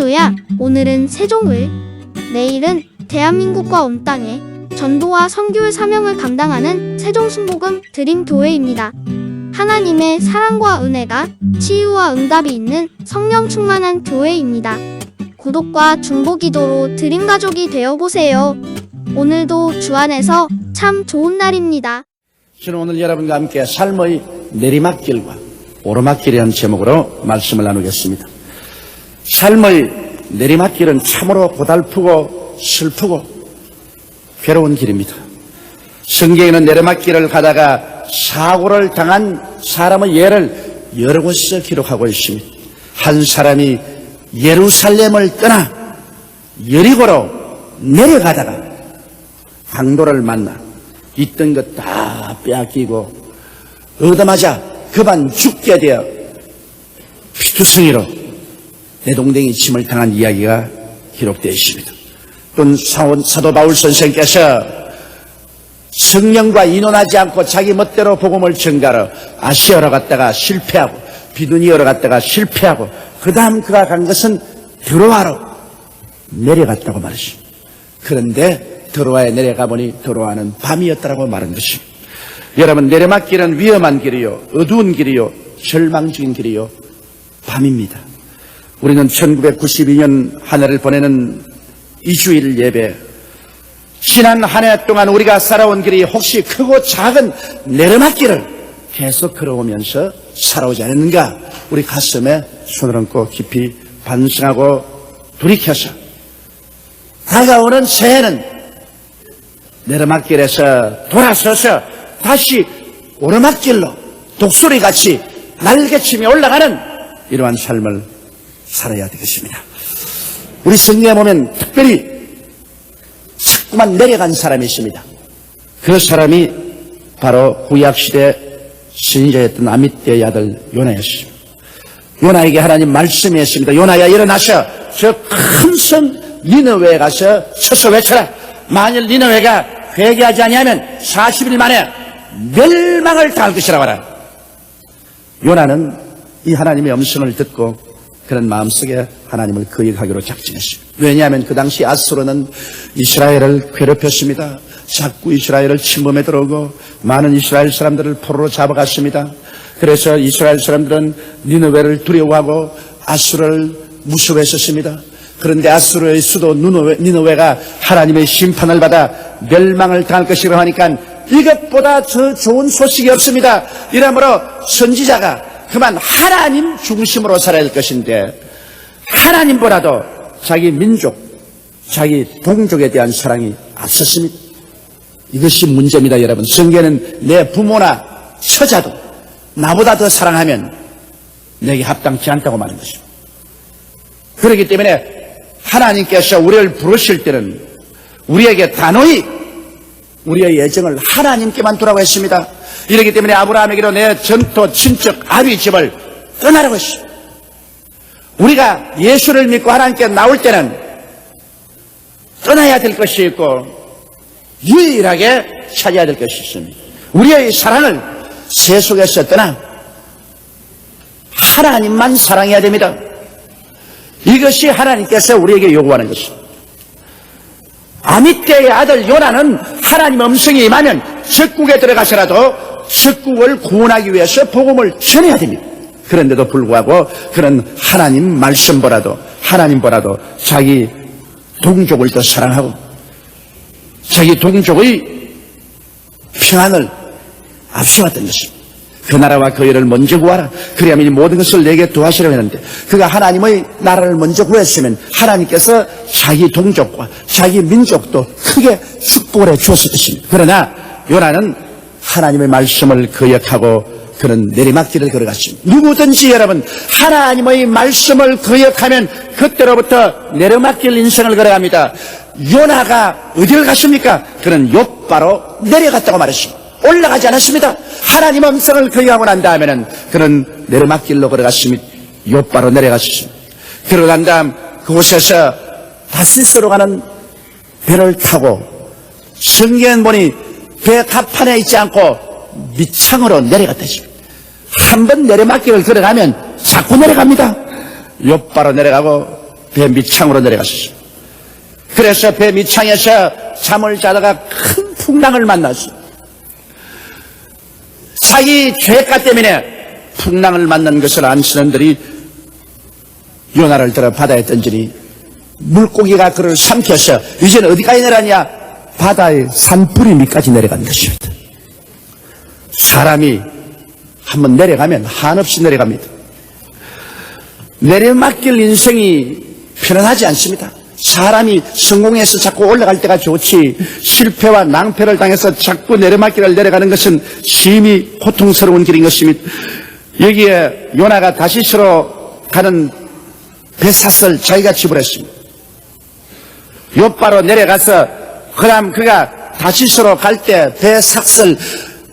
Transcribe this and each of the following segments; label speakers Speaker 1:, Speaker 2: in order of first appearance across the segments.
Speaker 1: 할렐루야! 오늘은 세종을, 내일은 대한민국과 온 땅에 전도와 선교의 사명을 감당하는 세종순복음 드림교회입니다. 하나님의 사랑과 은혜가 치유와 응답이 있는 성령 충만한 교회입니다. 구독과 중보기도로 드림가족이 되어보세요. 오늘도 주 안에서 참 좋은 날입니다.
Speaker 2: 저는 오늘 여러분과 함께 삶의 내리막길과 오르막길이라는 제목으로 말씀을 나누겠습니다. 삶의 내리막길은 참으로 고달프고 슬프고 괴로운 길입니다. 성경에는 내리막길을 가다가 사고를 당한 사람의 예를 여러 곳에서 기록하고 있습니다. 한 사람이 예루살렘을 떠나 여리고로 내려가다가 강도를 만나 있던 것 다 빼앗기고 얻어맞아 그만 죽게 되어 피투성이로 내동댕이 침을 당한 이야기가 기록되어 있습니다. 또 사도 바울 선생께서 성령과 인원하지 않고 자기 멋대로 복음을 전가하러 아시아로 갔다가 실패하고 비두니아로 갔다가 실패하고 그 다음 그가 간 것은 드로아로 내려갔다고 말했습니다. 그런데 드로아에 내려가 보니 드로아는 밤이었다고 말한 것입니다. 여러분, 내리막길은 위험한 길이요, 어두운 길이요, 절망적인 길이요, 밤입니다. 우리는 1992년 한 해를 보내는 2주일 예배, 지난 한 해 동안 우리가 살아온 길이 혹시 크고 작은 내리막길을 계속 걸어오면서 살아오지 않았는가? 우리 가슴에 손을 얹고 깊이 반성하고 돌이켜서 다가오는 새해는 내리막길에서 돌아서서 다시 오르막길로 독수리같이 날개치며 올라가는 이러한 삶을 살아야 되겠습니다. 우리 성경에 보면 특별히 자꾸만 내려간 사람이 있습니다. 그 사람이 바로 구약시대 선지자였던 아미떼의 아들 요나였습니다. 요나에게 하나님 말씀이 했습니다. 요나야, 일어나서 저 큰 성 니느웨에 가서 서서 외쳐라. 만일 니느웨가 회개하지 아니하면 40일 만에 멸망을 당할 것이라고 하라. 요나는 이 하나님의 음성을 듣고 그런 마음속에 하나님을 거역하기로 작정했습니다. 왜냐하면 그 당시 아수르는 이스라엘을 괴롭혔습니다. 자꾸 이스라엘을 침범해 들어오고 많은 이스라엘 사람들을 포로로 잡아갔습니다. 그래서 이스라엘 사람들은 니느웨를 두려워하고 아수르를 무서워했었습니다. 그런데 아수르의 수도 니느웨가 하나님의 심판을 받아 멸망을 당할 것이라고 하니까 이것보다 더 좋은 소식이 없습니다. 이러므로 선지자가 그만 하나님 중심으로 살아야 될 것인데 하나님보다도 자기 민족, 자기 동족에 대한 사랑이 앞섰습니다. 이것이 문제입니다, 여러분. 성경에는 내 부모나 처자도 나보다 더 사랑하면 내게 합당치 않다고 말하는 것입니다. 그렇기 때문에 하나님께서 우리를 부르실 때는 우리에게 단호히 우리의 예정을 하나님께만 두라고 했습니다. 이렇기 때문에 아브라함에게도 내 전토 친척 아비 집을 떠나라고 했습니다. 우리가 예수를 믿고 하나님께 나올 때는 떠나야 될 것이 있고 유일하게 찾아야 될 것이 있습니다. 우리의 사랑을 세속에서 떠나 하나님만 사랑해야 됩니다. 이것이 하나님께서 우리에게 요구하는 것입니다. 아미떼의 아들 요나는 하나님 음성이 임하면 적국에 들어가서라도 적국을 구원하기 위해서 복음을 전해야 됩니다. 그런데도 불구하고 그는 하나님 말씀보다도 하나님보다도 자기 동족을 더 사랑하고 자기 동족의 평안을 앞세웠던 것입니다. 그 나라와 그 일을 먼저 구하라. 그리하면 이 모든 것을 내게 도하시라고 했는데 그가 하나님의 나라를 먼저 구했으면 하나님께서 자기 동족과 자기 민족도 크게 축복을 해 주었을 것입니다. 그러나 요나는 하나님의 말씀을 거역하고 그는 내리막길을 걸어갔습니다. 누구든지 여러분 하나님의 말씀을 거역하면 그때로부터 내리막길 인생을 걸어갑니다. 요나가 어디를 갔습니까? 그는 욥바로 내려갔다고 말했습니다. 올라가지 않았습니다. 하나님 음성을 거역하고 난 다음에는 그는 내리막길로 걸어갔습니다. 욥바로 내려갔습니다. 들어간 다음 그곳에서 다시스로 가는 배를 타고 성경 보니 배 갑판에 있지 않고 밑창으로 내려갔다 했습니다. 한 번 내리막길을 걸어가면 자꾸 내려갑니다. 욥바로 내려가고 배 밑창으로 내려가셨습니다. 그래서 배 밑창에서 잠을 자다가 큰 풍랑을 만났습니다. 자기 죄가 때문에 풍랑을 만난 것을 안 신원들이 요나를 들어 바다에 던지니 물고기가 그를 삼켜서 이제는 어디까지 내려가냐? 바다의 산뿌리 밑까지 내려간 것입니다. 사람이 한번 내려가면 한없이 내려갑니다. 내려막길 인생이 편안하지 않습니다. 사람이 성공해서 자꾸 올라갈 때가 좋지 실패와 낭패를 당해서 자꾸 내려막길을 내려가는 것은 심히 고통스러운 길인 것입니다. 여기에 요나가 다시스로 가는 배삿을 자기가 지불했습니다. 요바로 내려가서 그다음 그가 다시스로 갈 때 배삭을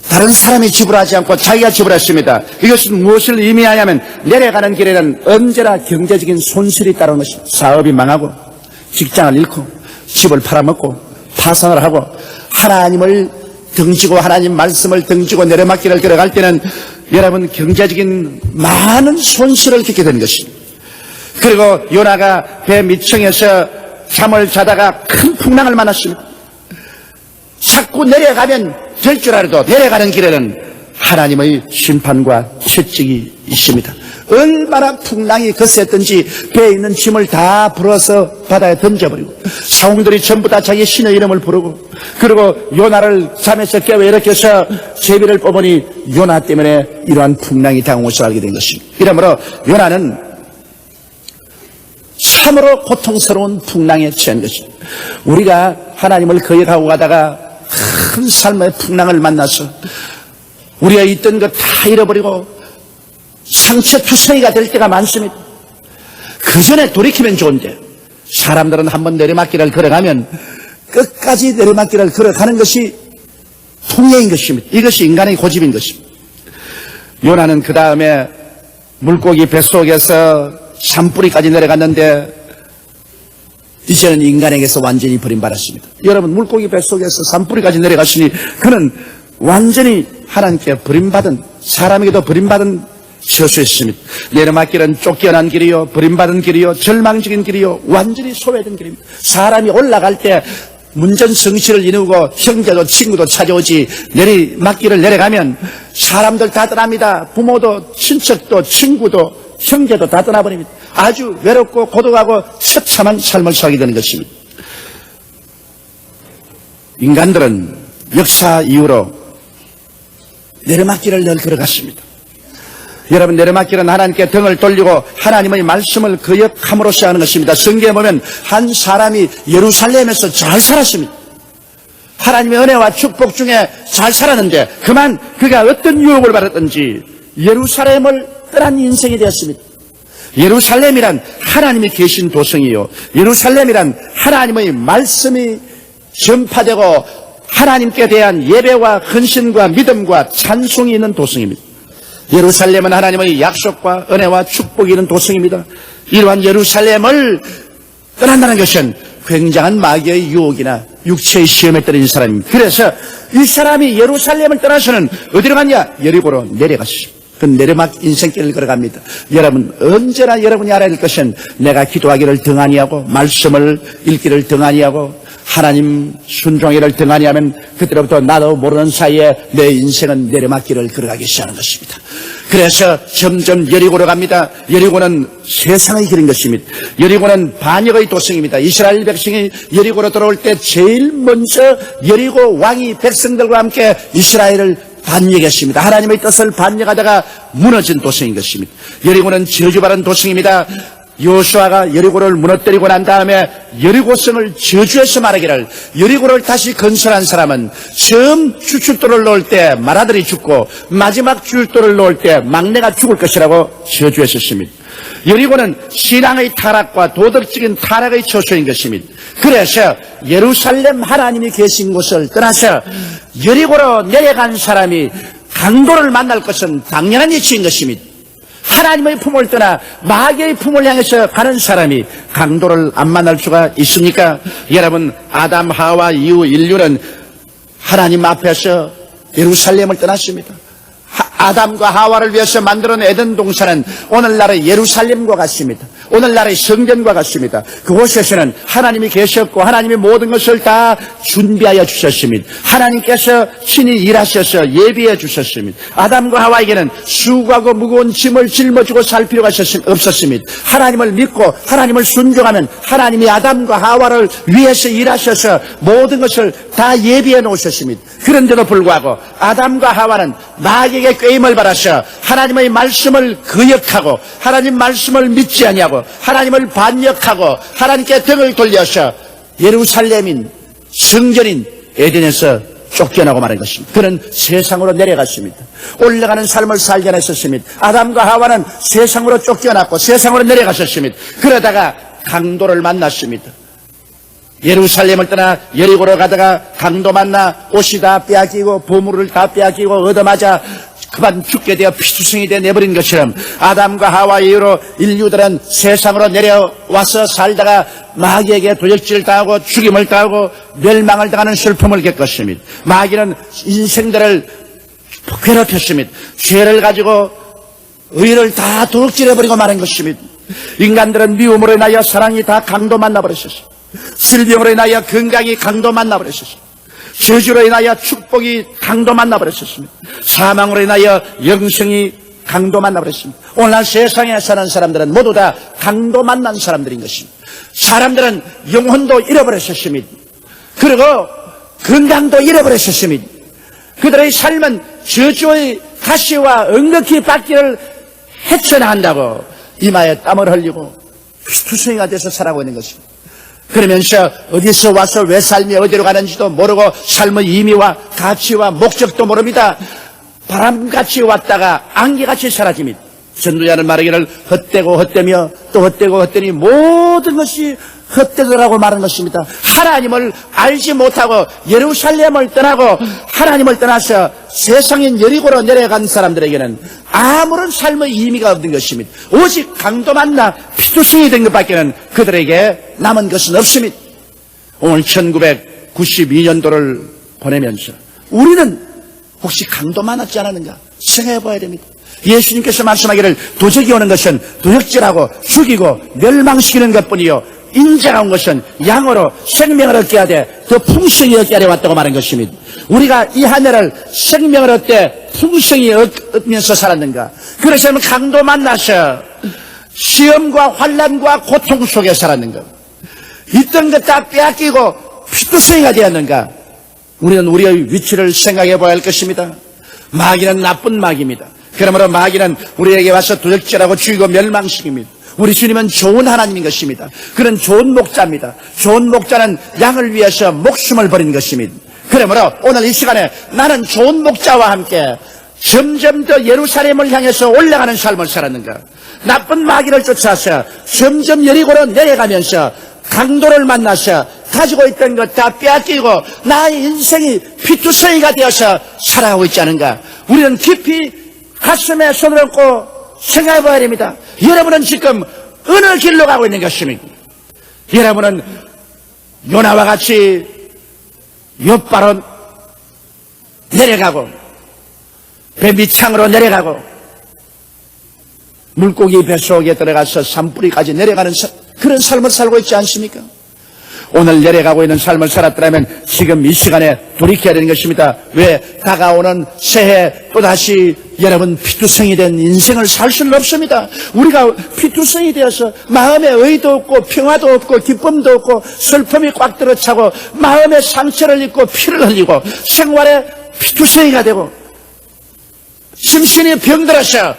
Speaker 2: 다른 사람이 지불하지 않고 자기가 지불했습니다. 이것은 무엇을 의미하냐면 내려가는 길에는 언제나 경제적인 손실이 따르는 것입니다. 사업이 망하고 직장을 잃고 집을 팔아먹고 파산을 하고 하나님을 등지고 하나님 말씀을 등지고 내려막길을 걸어갈 때는 여러분 경제적인 많은 손실을 겪게 되는 것입니다. 그리고 요나가 배 밑층에서 잠을 자다가 큰 풍랑을 만났습니다. 자꾸 내려가면 될 줄 알아도 내려가는 길에는 하나님의 심판과 채찍이 있습니다. 얼마나 풍랑이 거셌던지 배에 있는 짐을 다 불어서 바다에 던져버리고 사홍들이 전부 다 자기 신의 이름을 부르고 그리고 요나를 잠에서 깨워 일으켜서 제비를 뽑으니 요나 때문에 이러한 풍랑이 당한 것을 알게 된 것입니다. 이러므로 요나는 참으로 고통스러운 풍랑에 처한 것입니다. 우리가 하나님을 거역하고 가다가 큰 삶의 풍랑을 만나서 우리가 있던 것 다 잃어버리고 상처투성이가 될 때가 많습니다. 그 전에 돌이키면 좋은데 사람들은 한번 내리막길을 걸어가면 끝까지 내리막길을 걸어가는 것이 통행인 것입니다. 이것이 인간의 고집인 것입니다. 요나는 그 다음에 물고기 뱃속에서 산뿌리까지 내려갔는데 이제는 인간에게서 완전히 버림받았습니다. 여러분 물고기 뱃속에서 산뿌리까지 내려갔으니 그는 완전히 하나님께 버림받은 사람에게도 버림받은 처수였습니다. 내려막길은 쫓겨난 길이요 버림받은 길이요 절망적인 길이요 완전히 소외된 길입니다. 사람이 올라갈 때 문전성시를 이루고 형제도 친구도 찾아오지 내리막길을 내려가면 사람들 다 떠납니다. 부모도 친척도 친구도 형제도 다 떠나버립니다. 아주 외롭고 고독하고 처참한 삶을 살게 되는 것입니다. 인간들은 역사 이후로 내리막길을 늘 걸어갔습니다. 여러분 내리막길은 하나님께 등을 돌리고 하나님의 말씀을 거역함으로써 하는 것입니다. 성경에 보면 한 사람이 예루살렘에서 잘 살았습니다. 하나님의 은혜와 축복 중에 잘 살았는데 그만 그가 어떤 유혹을 받았든지 예루살렘을 떠난 인생이 되었습니다. 예루살렘이란 하나님이 계신 도성이요 예루살렘이란 하나님의 말씀이 전파되고 하나님께 대한 예배와 헌신과 믿음과 찬송이 있는 도성입니다. 예루살렘은 하나님의 약속과 은혜와 축복이 있는 도성입니다. 이러한 예루살렘을 떠난다는 것은 굉장한 마귀의 유혹이나 육체의 시험에 떨어진 사람입니다. 그래서 이 사람이 예루살렘을 떠나서는 어디로 갔냐? 여리고로 내려갔습니다. 그 내리막 인생길을 걸어갑니다. 여러분 언제나 여러분이 알아야 될 것은 내가 기도하기를 등한히 하고 말씀을 읽기를 등한히 하고 하나님 순종하기를 등한히 하면 그때부터 나도 모르는 사이에 내 인생은 내리막길을 걸어가기 시작하는 것입니다. 그래서 점점 여리고로 갑니다. 여리고는 세상의 길인 것입니다. 여리고는 반역의 도성입니다. 이스라엘 백성이 여리고로 들어올 때 제일 먼저 여리고 왕이 백성들과 함께 이스라엘을 반역했습니다. 하나님의 뜻을 반역하다가 무너진 도성인 것입니다. 여리고는 저주받은 도성입니다. 여호수아가 여리고를 무너뜨리고 난 다음에 여리고성을 저주해서 말하기를 여리고를 다시 건설한 사람은 처음 추출도를 놓을 때 맏아들이 죽고 마지막 추출도를 놓을 때 막내가 죽을 것이라고 저주했었습니다. 여리고는 신앙의 타락과 도덕적인 타락의 처소인 것입니다. 그래서 예루살렘 하나님이 계신 곳을 떠나서 여리고로 내려간 사람이 강도를 만날 것은 당연한 이치인 것입니다. 하나님의 품을 떠나 마귀의 품을 향해서 가는 사람이 강도를 안 만날 수가 있습니까? 여러분 아담 하와 이후 인류는 하나님 앞에서 예루살렘을 떠났습니다. 아담과 하와를 위해서 만들어낸 에덴 동산은 오늘날의 예루살렘과 같습니다. 오늘날의 성전과 같습니다. 그곳에서는 하나님이 계셨고 하나님이 모든 것을 다 준비하여 주셨습니다. 하나님께서 친히 일하셔서 예비해 주셨습니다. 아담과 하와에게는 수고하고 무거운 짐을 짊어지고 살 필요가 없었습니다. 하나님을 믿고 하나님을 순종하면 하나님이 아담과 하와를 위해서 일하셔서 모든 것을 다 예비해 놓으셨습니다. 그런데도 불구하고 아담과 하와는 마귀에게 꾀임을 받아서 하나님의 말씀을 거역하고 하나님 말씀을 믿지 아니하고 하나님을 반역하고 하나님께 등을 돌려서 예루살렘인 성전인 에덴에서 쫓겨나고 말한 것입니다. 그는 세상으로 내려갔습니다. 올라가는 삶을 살지 않았었습니다. 아담과 하와는 세상으로 쫓겨났고 세상으로 내려갔었습니다. 그러다가 강도를 만났습니다. 예루살렘을 떠나 여리고로 가다가 강도 만나 옷이 다 빼앗기고 보물을 다 빼앗기고 얻어맞아 그만 죽게 되어 피투성이 되어 내버린 것처럼 아담과 하와 이후로 인류들은 세상으로 내려와서 살다가 마귀에게 도적질을 당하고 죽임을 당하고 멸망을 당하는 슬픔을 겪었습니다. 마귀는 인생들을 괴롭혔습니다. 죄를 가지고 의를 다 도둑질해버리고 마는 것입니다. 인간들은 미움으로 인하여 사랑이 다 강도 만나버렸습니다. 질병으로 인하여 건강이 강도 만나버렸습니다. 저주로 인하여 축복이 강도 만나버렸습니다. 사망으로 인하여 영생이 강도 만나버렸습니다. 오늘날 세상에 사는 사람들은 모두 다 강도 만난 사람들인 것입니다. 사람들은 영혼도 잃어버렸습니다. 그리고 건강도 잃어버렸습니다. 그들의 삶은 저주의 가시와 엉겁히 받기를 헤쳐나간다고 이마에 땀을 흘리고 피투성이가 돼서 살아가고 있는 것입니다. 그러면서 어디서 와서 왜 삶이 어디로 가는지도 모르고 삶의 의미와 가치와 목적도 모릅니다. 바람같이 왔다가 안개같이 사라집니다. 전도자는 말하기를 헛되고 헛되며 또 헛되고 헛되니 모든 것이 헛되더라고 말하는 것입니다. 하나님을 알지 못하고 예루살렘을 떠나고 하나님을 떠나서 세상인 여리고로 내려간 사람들에게는 아무런 삶의 의미가 없는 것입니다. 오직 강도 만나 피투성이 된 것밖에는 그들에게 남은 것은 없습니다. 오늘 1992년도를 보내면서 우리는 혹시 강도 만났지 않았는가 생각해 봐야 됩니다. 예수님께서 말씀하기를 도적이 오는 것은 도적질하고 죽이고 멸망시키는 것뿐이요 인자가 온 것은 양으로 생명을 얻게 하되 더 풍성히 얻게 하려 왔다고 말한 것입니다. 우리가 이 한 해를 생명을 얻되 풍성히 얻으면서 살았는가? 그래서는 강도 만나서 시험과 환난과 고통 속에 살았는가? 있던 것 다 빼앗기고 피투성이가 되었는가? 우리는 우리의 위치를 생각해 봐야 할 것입니다. 마귀는 나쁜 마귀입니다. 그러므로 마귀는 우리에게 와서 도적질하고 죽이고 멸망시킵니다. 우리 주님은 좋은 하나님인 것입니다. 그는 좋은 목자입니다. 좋은 목자는 양을 위해서 목숨을 버린 것입니다. 그러므로 오늘 이 시간에 나는 좋은 목자와 함께 점점 더 예루살렘을 향해서 올라가는 삶을 살았는가? 나쁜 마귀를 쫓아서 점점 여리고로 내려가면서 강도를 만나서 가지고 있던 것 다 빼앗기고 나의 인생이 피투성이가 되어서 살아가고 있지 않은가? 우리는 깊이 가슴에 손을 얹고 생각해 봐야 됩니다. 여러분은 지금 어느 길로 가고 있는 것입니까? 여러분은 요나와 같이 옆바로 내려가고 배 밑창으로 내려가고 물고기 뱃속에 들어가서 산뿌리까지 내려가는 그런 삶을 살고 있지 않습니까? 오늘 내려가고 있는 삶을 살았더라면 지금 이 시간에 돌이켜야 되는 것입니다. 왜? 다가오는 새해 또다시 여러분 피투성이 된 인생을 살 수는 없습니다. 우리가 피투성이 되어서 마음에 의도 없고 평화도 없고 기쁨도 없고 슬픔이 꽉 들어차고 마음에 상처를 입고 피를 흘리고 생활에 피투성이가 되고 심신이 병들어서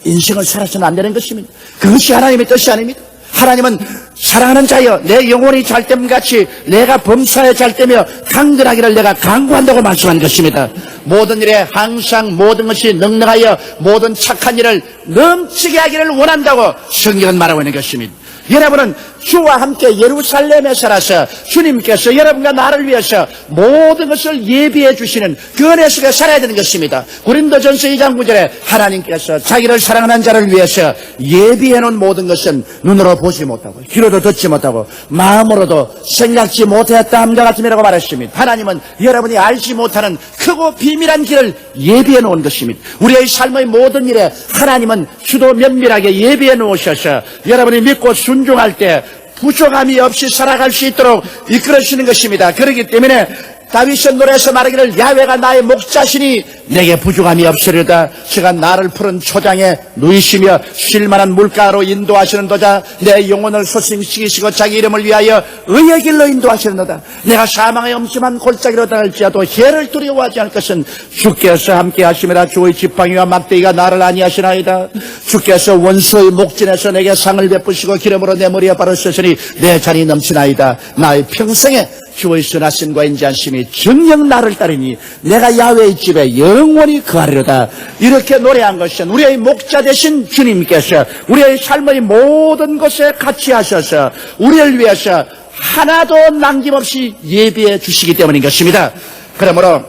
Speaker 2: 인생을 살아서는 안 되는 것입니다. 그것이 하나님의 뜻이 아닙니다. 하나님은 사랑하는 자여 내 영혼이 잘됨같이 내가 범사에 잘되며 강건하기를 내가 강구한다고 말씀한 것입니다. 모든 일에 항상 모든 것이 넉넉하여 모든 착한 일을 넘치게 하기를 원한다고 성경은 말하고 있는 것입니다. 여러분은 주와 함께 예루살렘에 살아서 주님께서 여러분과 나를 위해서 모든 것을 예비해 주시는 그 은혜 속에 살아야 되는 것입니다. 고린도전서 2장 9절에 하나님께서 자기를 사랑하는 자를 위해서 예비해 놓은 모든 것은 눈으로 보지 못하고 귀로 귀로도 듣지 못하고 마음으로도 생각지 못했다 함과 같음이라고 말했습니다. 하나님은 여러분이 알지 못하는 크고 비밀한 길을 예비해 놓은 것입니다. 우리의 삶의 모든 일에 하나님은 주도 면밀하게 예비해 놓으셔서 여러분이 믿고 순종할 때 부족함이 없이 살아갈 수 있도록 이끌어주시는 것입니다. 그렇기 때문에 다윗의 노래에서 말하기를 야훼가 나의 목자시니 내게 부족함이 없으리로다. 그가 나를 푸른 초장에 누이시며 쉴만한 물가로 인도하시는 도다. 내 영혼을 소생시키시고 자기 이름을 위하여 의의 길로 인도하시는도다. 내가 사망의 엄심한 골짜기로 다닐지라도 해를 두려워하지 않을 것은 주께서 함께 하심이라. 주의 지팡이와 막대기가 나를 안위하시나이다. 주께서 원수의 목전에서 내게 상을 베푸시고 기름으로 내 머리에 바르셨으니 내 잔이 넘치나이다. 나의 평생에 주의 선하심과 인자하심이 정녕 나를 따르니 내가 야훼의 집에 영원히 거하리로다. 이렇게 노래한 것은 우리의 목자 되신 주님께서 우리의 삶의 모든 것에 같이 하셔서 우리를 위해서 하나도 남김없이 예비해 주시기 때문인 것입니다. 그러므로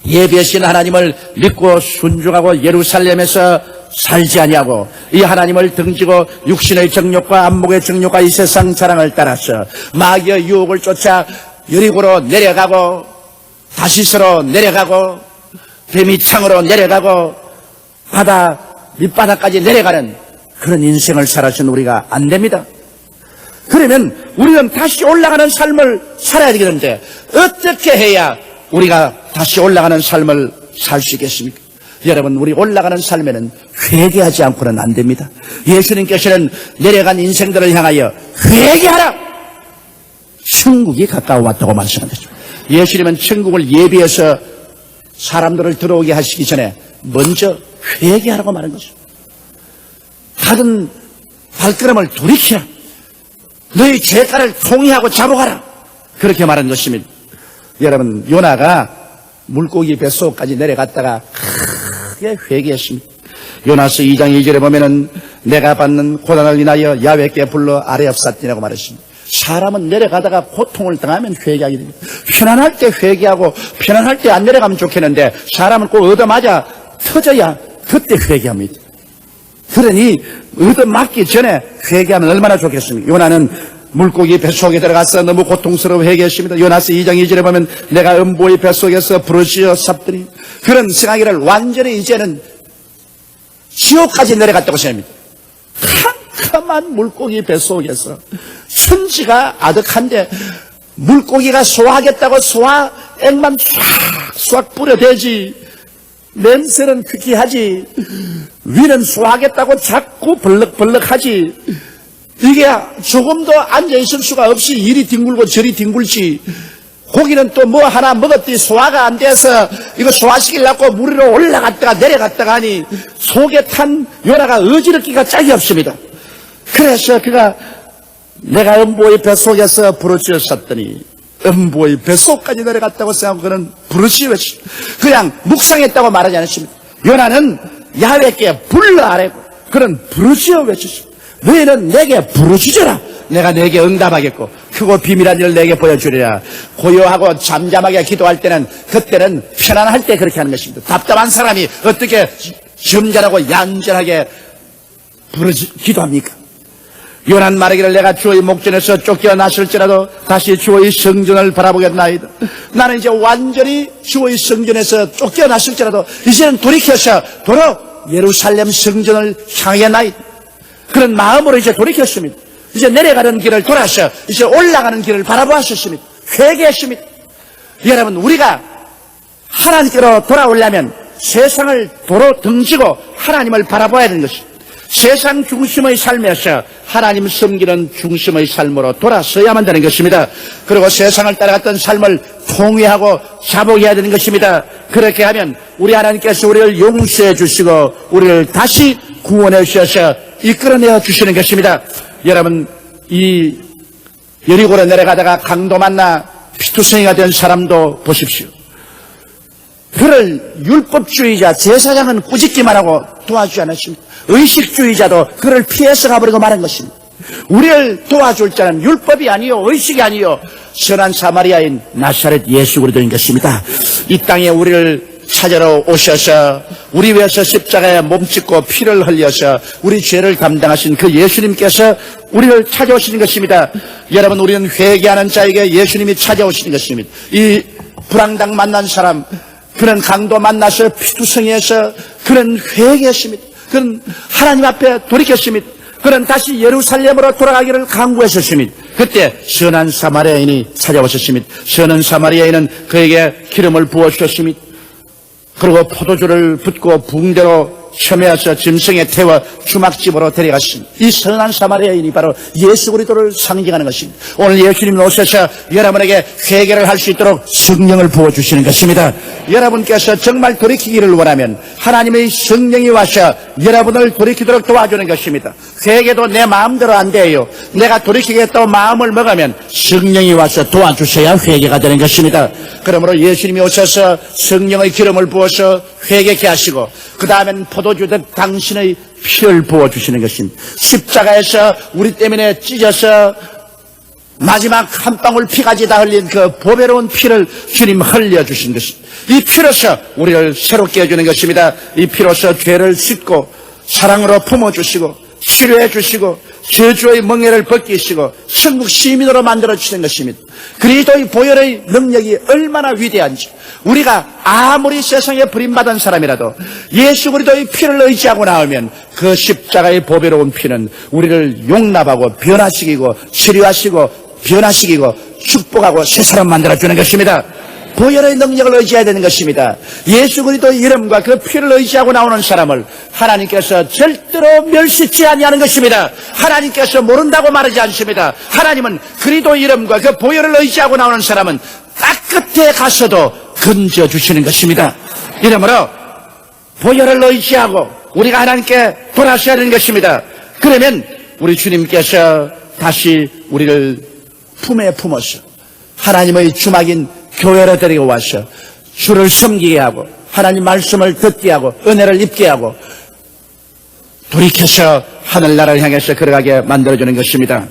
Speaker 2: 예비하신 하나님을 믿고 순종하고 예루살렘에서 살지 아니하고 이 하나님을 등지고 육신의 정욕과 안목의 정욕과 이 세상 자랑을 따라서 마귀의 유혹을 쫓아 여리고로 내려가고 다시스로 내려가고 뱀이창으로 내려가고 바다 밑바닥까지 내려가는 그런 인생을 살아신 우리가 안 됩니다. 그러면 우리는 다시 올라가는 삶을 살아야 되는데 어떻게 해야 우리가 다시 올라가는 삶을 살 수 있겠습니까? 여러분, 우리 올라가는 삶에는 회개하지 않고는 안 됩니다. 예수님께서는 내려간 인생들을 향하여 회개하라! 천국이 가까워 왔다고 말씀하셨습니다. 예수님은 천국을 예비해서 사람들을 들어오게 하시기 전에 먼저 회개하라고 말한 것입니다. 다른 발걸음을 돌이키라. 너희 죄가를 통회하고 자복하라. 그렇게 말한 것입니다. 여러분, 요나가 물고기 뱃속까지 내려갔다가 크게 회개했습니다. 요나서 2장 2절에 보면은 내가 받는 고난을 인하여 야훼께 불러 아뢰옵사니라고 말했습니다. 사람은 내려가다가 고통을 당하면 회개하게 됩니다. 편안할 때 회개하고 편안할 때 안 내려가면 좋겠는데 사람은 꼭 얻어맞아 터져야 그때 회개합니다. 그러니 얻어맞기 전에 회개하면 얼마나 좋겠습니까? 요나는 물고기 뱃속에 들어가서 너무 고통스러워 회개했습니다. 요나서 2장 2절에 보면 내가 음보의 뱃속에서 부르짖어 삽더니 그런 생각이를 완전히 이제는 지옥까지 내려갔다고 생각합니다. 캄캄한 물고기 뱃속에서 천지가 아득한데 물고기가 소화하겠다고 소화액만 싹 뿌려대지 냄새는 퀴퀴하지 위는 소화하겠다고 자꾸 벌럭벌럭하지 이게 조금도 앉아있을 수가 없이 이리 뒹굴고 저리 뒹굴지 고기는 또 뭐 하나 먹었더니 소화가 안 돼서 이거 소화시키려고 물 위로 올라갔다가 내려갔다가 하니 속에 탄 요나가 어지럽기가 짝이 없습니다. 그래서 그가 내가 음보의 뱃속에서 부르짖었더니 음보의 뱃속까지 내려갔다고 생각하고 그는 부르짖었습니다. 그냥 묵상했다고 말하지 않았습니다. 요나는 야훼께 불러 아뢰고 그는 부르짖어 외쳤습니다. 너희는 내게 부르짖어라. 내가 내게 응답하겠고 크고 비밀한 일을 내게 보여주리라. 고요하고 잠잠하게 기도할 때는 그때는 편안할 때 그렇게 하는 것입니다. 답답한 사람이 어떻게 점잖하고 얌전하게 기도합니까? 요나는 말하기를 내가 주의 목전에서 쫓겨났을지라도 다시 주의 성전을 바라보겠나이다. 나는 이제 완전히 주의 성전에서 쫓겨났을지라도 이제는 돌이켜서 도로 예루살렘 성전을 향하겠나이다. 그런 마음으로 이제 돌이켰습니다. 이제 내려가는 길을 돌아서 이제 올라가는 길을 바라보았습니다. 회개했습니다. 여러분, 우리가 하나님께로 돌아오려면 세상을 도로 등지고 하나님을 바라봐야 되는 것입니다. 세상 중심의 삶에서 하나님 섬기는 중심의 삶으로 돌아서야만 되는 것입니다. 그리고 세상을 따라갔던 삶을 통회하고 자복해야 되는 것입니다. 그렇게 하면 우리 하나님께서 우리를 용서해 주시고 우리를 다시 구원해 주셔서 이끌어내어 주시는 것입니다. 여러분, 이 여리고로 내려가다가 강도 만나 피투성이가 된 사람도 보십시오. 그를 율법주의자 제사장은 꾸짖기만 하고 도와주지 않았습니다. 의식주의자도 그를 피해서 가버리고 말한 것입니다. 우리를 도와줄 자는 율법이 아니요 의식이 아니요 선한 사마리아인 나사렛 예수 그리스도인 것입니다. 이 땅에 우리를 찾아러 오셔서 우리 위해서 십자가에 몸짓고 피를 흘려서 우리 죄를 감당하신 그 예수님께서 우리를 찾아오시는 것입니다. 여러분, 우리는 회개하는 자에게 예수님이 찾아오시는 것입니다. 이 불황당 만난 사람, 그는 강도 만나서 피투성이해서 그는 회개했습니다. 그는 하나님 앞에 돌이켰습니다. 그는 다시 예루살렘으로 돌아가기를 간구했었습니다. 그때 선한 사마리아인이 찾아오셨습니다. 선한 사마리아인은 그에게 기름을 부어주셨습니다. 그리고 포도주를 붓고 붕대로 혐해서 짐승에 태워 주막집으로 데려갔습니다. 이 선한 사마리아인이 바로 예수 그리스도를 상징하는 것입니다. 오늘 예수님 오셔서 여러분에게 회개를 할 수 있도록 성령을 부어주시는 것입니다. 여러분께서 정말 돌이키기를 원하면 하나님의 성령이 와서 여러분을 돌이키도록 도와주는 것입니다. 회개도 내 마음대로 안 돼요. 내가 돌이키겠다고 마음을 먹으면 성령이 와서 도와주셔야 회개가 되는 것입니다. 그러므로 예수님이 오셔서 성령의 기름을 부어서 회개케 하시고 그 다음엔 포도주듯 당신의 피를 부어주시는 것입니다. 십자가에서 우리 때문에 찢어서 마지막 한 방울 피까지 다 흘린 그 보배로운 피를 주님 흘려주신 것입니다. 이 피로서 우리를 새롭게 해주는 것입니다. 이 피로서 죄를 씻고 사랑으로 품어주시고 치료해 주시고 저주의 멍에를 벗기시고 천국 시민으로 만들어주시는 것입니다. 그리스도의 보혈의 능력이 얼마나 위대한지, 우리가 아무리 세상에 버림받은 사람이라도 예수 그리스도의 피를 의지하고 나오면 그 십자가의 보배로운 피는 우리를 용납하고 변화시키고 치료하시고 변화시키고 축복하고 새 사람 만들어주는 것입니다. 보혈의 능력을 의지해야 되는 것입니다. 예수 그리스도의 이름과 그 피를 의지하고 나오는 사람을 하나님께서 절대로 멸시치 아니하는 것입니다. 하나님께서 모른다고 말하지 않습니다. 하나님은 그리스도의 이름과 그 보혈을 의지하고 나오는 사람은 딱 끝에 가서도 건져주시는 것입니다. 이러므로 보혈을 의지하고 우리가 하나님께 돌아서야 하는 것입니다. 그러면 우리 주님께서 다시 우리를 품에 품어서 하나님의 주막인 교회로 데리고 와서 주를 섬기게 하고 하나님 말씀을 듣게 하고 은혜를 입게 하고 돌이켜서 하늘나라를 향해서 걸어가게 만들어주는 것입니다.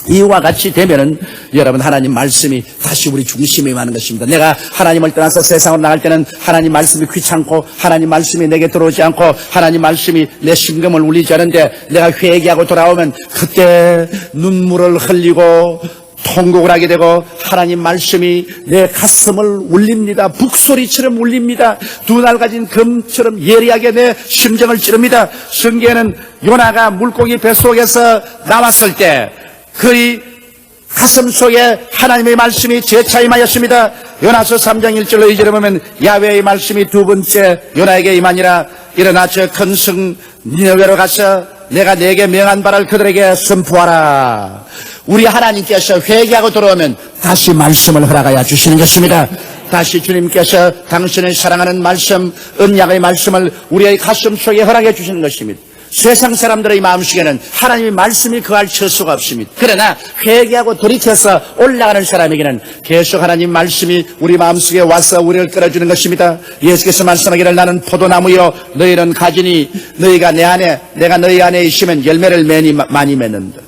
Speaker 2: 이와 같이 되면은 여러분, 하나님 말씀이 다시 우리 중심에 임하는 것입니다. 내가 하나님을 떠나서 세상으로 나갈 때는 하나님 말씀이 귀찮고 하나님 말씀이 내게 들어오지 않고 하나님 말씀이 내 심금을 울리지 않은데 내가 회개하고 돌아오면 그때 눈물을 흘리고 통곡을 하게 되고 하나님 말씀이 내 가슴을 울립니다. 북소리처럼 울립니다. 두 날 가진 금처럼 예리하게 내 심정을 찌릅니다. 성경에는 요나가 물고기 뱃속에서 나왔을 때 그의 가슴 속에 하나님의 말씀이 재차 임하였습니다. 요나서 3장 1절로 2절에 보면 야훼의 말씀이 두 번째 요나에게 임하니라. 일어나 저 큰 성 니느웨로 가서 내가 네게 명한 바를 그들에게 선포하라. 우리 하나님께서 회개하고 돌아오면 다시 말씀을 허락하여 주시는 것입니다. 다시 주님께서 당신의 사랑하는 말씀, 언약의 말씀을 우리의 가슴 속에 허락해 주시는 것입니다. 세상 사람들의 마음속에는 하나님의 말씀이 거할 처수가 없습니다. 그러나 회개하고 돌이켜서 올라가는 사람에게는 계속 하나님 말씀이 우리 마음속에 와서 우리를 끌어주는 것입니다. 예수께서 말씀하기를 나는 포도나무요 너희는 가지니 너희가 내 안에 내가 너희 안에 있으면 열매를 많이 맺는다.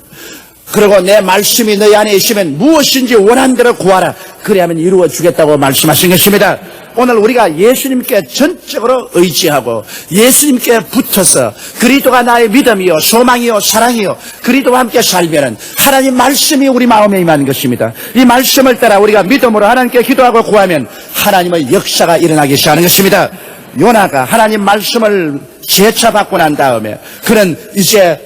Speaker 2: 그리고 내 말씀이 너희 안에 있으면 무엇인지 원하는 대로 구하라. 그래야만 이루어 주겠다고 말씀하신 것입니다. 오늘 우리가 예수님께 전적으로 의지하고 예수님께 붙어서 그리스도가 나의 믿음이요 소망이요 사랑이요 그리스도와 함께 살면은 하나님 말씀이 우리 마음에 임하는 것입니다. 이 말씀을 따라 우리가 믿음으로 하나님께 기도하고 구하면 하나님의 역사가 일어나기 시작하는 것입니다. 요나가 하나님 말씀을 재차받고 난 다음에 그는 이제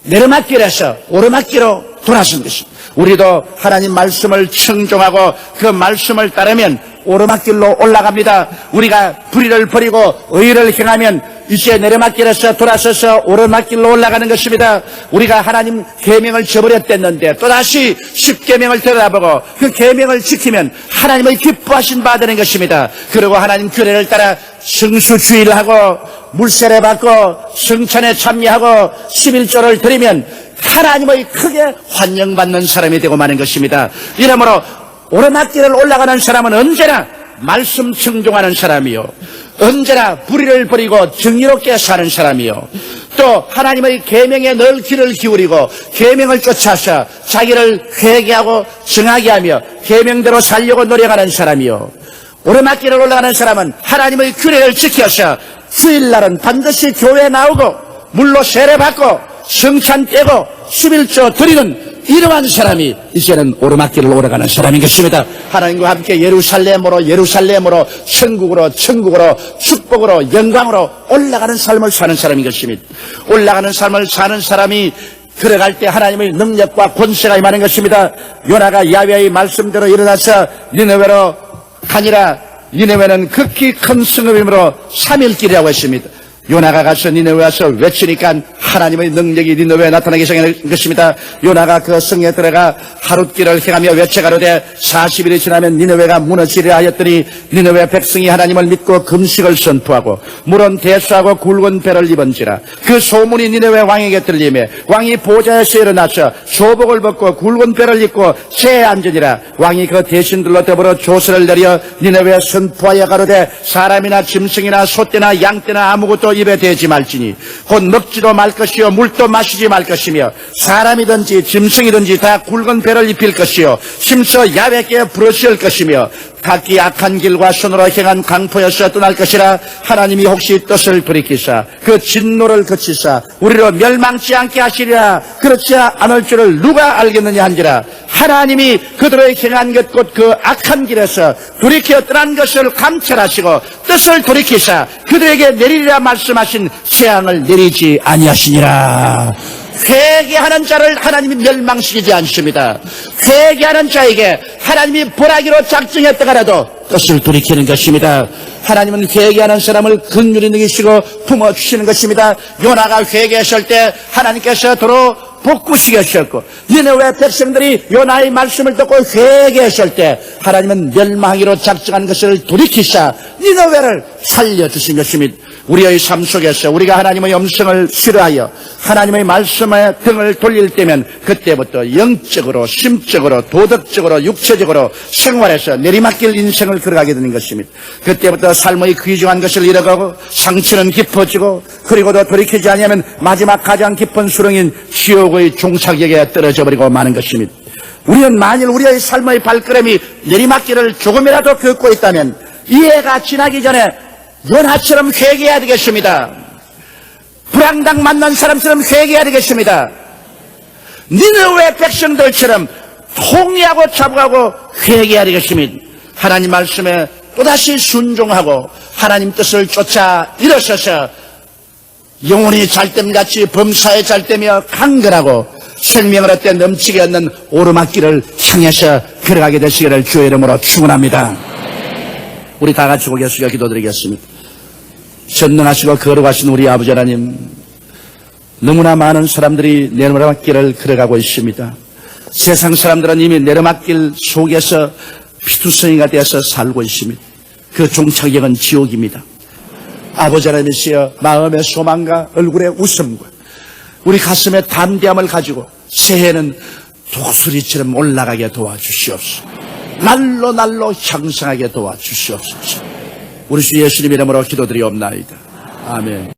Speaker 2: 내리막길에서 오르막길로 돌아선 것입니다. 우리도 하나님 말씀을 청종하고 그 말씀을 따르면 오르막길로 올라갑니다. 우리가 불의를 버리고 의를 행하면 이제 내리막길에서 돌아서서 오르막길로 올라가는 것입니다. 우리가 하나님 계명을 저버렸댔는데 또다시 10계명을 들여다보고 그 계명을 지키면 하나님의 기뻐하신 바 되는 것입니다. 그리고 하나님 규례를 따라 성수주의를 하고 물세례 받고 성찬에 참여하고 11조를 드리면 하나님의 크게 환영받는 사람이 되고 마는 것입니다. 이러므로 오르막길을 올라가는 사람은 언제나 말씀 청종하는 사람이요 언제나 불의를 버리고 정의롭게 사는 사람이요 또 하나님의 계명에 늘 귀를 기울이고 계명을 쫓아서 자기를 회개하고 정하게 하며 계명대로 살려고 노력하는 사람이요 오르막길을 올라가는 사람은 하나님의 규례를 지켜서 주일날은 반드시 교회에 나오고 물로 세례받고 성찬 떼고 11조 드리는 이러한 사람이 이제는 오르막길을 올라가는 사람인 것입니다. 하나님과 함께 예루살렘으로 천국으로 축복으로 영광으로 올라가는 삶을 사는 사람인 것입니다. 올라가는 삶을 사는 사람이 걸어갈 때 하나님의 능력과 권세가 임하는 것입니다. 요나가 야훼의 말씀대로 일어나서 니느웨로 가니라. 니느웨는 극히 큰 성읍이므로 3일길이라고 했습니다. 요나가 가서 니느웨 와서 외치니까 하나님의 능력이 니느웨에 나타나기 시작한 것입니다. 요나가 그 성에 들어가 하룻길을 행하며 외쳐가로되 40일이 지나면 니느웨가 무너지리라 하였더니 니느웨 백성이 하나님을 믿고 금식을 선포하고 물은 대수하고 굵은 배를 입은지라. 그 소문이 니느웨 왕에게 들리매 왕이 보좌에서 일어나서 소복을 벗고 굵은 배를 입고 새에 앉으니라. 왕이 그 대신들로 더불어 조서를 내려 니느웨에 선포하여 가로되 사람이나 짐승이나 소떼나 양떼나 아무것도 입에 대지 말지니 곧 먹지도 말 것이요 물도 마시지 말 것이며 사람이든지 짐승이든지 다 굵은 배를 입힐 것이요 심서 야훼께 부르실 것이며 각기 악한 길과 손으로 행한 강포여서 떠날 것이라. 하나님이 혹시 뜻을 돌이키사 그 진노를 그치사 우리로 멸망치 않게 하시리라. 그렇지 않을 줄을 누가 알겠느냐 한지라. 하나님이 그들의 행한 것 곧 그 악한 길에서 돌이켜 떠난 것을 감찰하시고 뜻을 돌이키사 그들에게 내리리라 말씀하신 재앙을 내리지 아니하시니라. 회개하는 자를 하나님이 멸망시키지 않습니다. 회개하는 자에게 하나님이 보라기로 작정했다가라도 뜻을 돌이키는 것입니다. 하나님은 회개하는 사람을 긍휼히 여기시고 품어주시는 것입니다. 요나가 회개했을 때 하나님께서 도로 복구시게 하셨고 니느웨 백성들이 요나의 말씀을 듣고 회개했을 때 하나님은 멸망하기로 작정한 것을 돌이키사 니느웨를 살려주신 것입니다. 우리의 삶 속에서 우리가 하나님의 음성을 싫어하여 하나님의 말씀에 등을 돌릴 때면 그때부터 영적으로 심적으로 도덕적으로 육체적으로 생활에서 내리막길 인생을 걸어가게 되는 것입니다. 그때부터 삶의 귀중한 것을 잃어가고 상처는 깊어지고 그리고도 돌이키지 아니하면 마지막 가장 깊은 수렁인 지옥의 종착역에 떨어져 버리고 마는 것입니다. 우리는 만일 우리의 삶의 발걸음이 내리막길을 조금이라도 걷고 있다면 이해가 지나기 전에 요나처럼 회개해야 되겠습니다. 불황당 만난 사람처럼 회개해야 되겠습니다. 니느웨 백성들처럼 통회하고 자복하고 회개해야 되겠습니다. 하나님 말씀에 또다시 순종하고 하나님 뜻을 쫓아 일어서서 영혼이 잘됨같이 범사에 잘되며 강건하고 생명을 얻되 넘치게 얻는 오르막길을 향해서 걸어가게 되시기를 주의 이름으로 축원합니다. 우리 다 같이 고개 숙여 기도드리겠습니다. 전능하시고 거룩하신 우리 아버지 하나님, 너무나 많은 사람들이 내리막길을 걸어가고 있습니다. 세상 사람들은 이미 내리막길 속에서 피투성이가 되어서 살고 있습니다. 그 종착역은 지옥입니다. 아버지 하나님이시여, 마음의 소망과 얼굴의 웃음과 우리 가슴의 담대함을 가지고 새해는 독수리처럼 올라가게 도와주시옵소서. 날로 향상하게 도와주시옵소서. 우리 주 예수님 이름으로 기도드리옵나이다. 아멘.